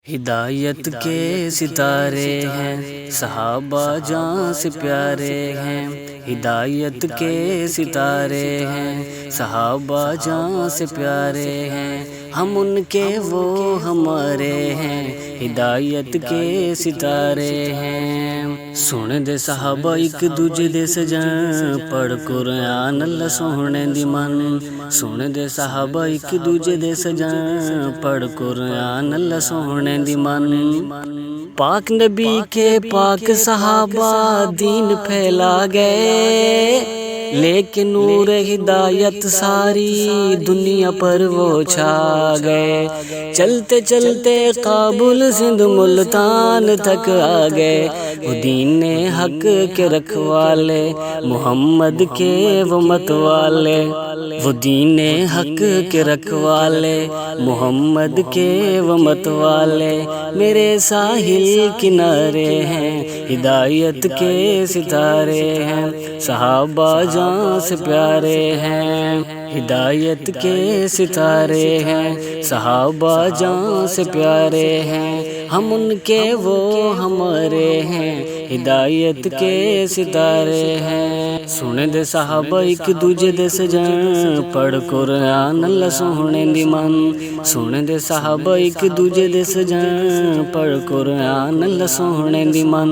ہدایت کے ستارے ہیں صحابہ جاں سے پیارے ہیں، ہدایت کے ستارے ہیں صحابہ جاں سے پیارے ہیں، ہم ان کے وہ ہمارے ہیں، ہدایت کے ستارے ہیں۔ سن دے صحابہ ایک دوجے دے سجن، پڑھ قرآن اللہ سونے دی من۔ سن دے صحابہ ایک دوجے دے سجن، پڑھ قرآن اللہ سونے دی من۔ پاک نبی کے پاک صحابہ دین پھیلا گئے، لیکن نور ہدایت ساری دنیا پر وہ چھا گئے۔ چلتے چلتے کابل سندھ ملتان تک آ گئے، وہ دین حق کے رکھوالے محمد کے وہ مت والے، وہ دین حق کے رکھوالے محمد کے وہ مت والے، میرے ساحل کنارے ہیں، ہدایت کے ستارے ہیں، صحابہ جاں سے پیارے ہیں، ہدایت کے ستارے ہیں، صحابہ جاں سے پیارے ہیں، ہم ان کے وہ ہمارے ہیں، ہدایت کے ستارے ہیں۔ سنے دے صحابہ ایک دوجے دے سجن، پڑھ قرآن اللہ سونے دی من۔ سنے دے صحابہ ایک دوجے دے سجن، پڑھ قرآن اللہ سونے دی من۔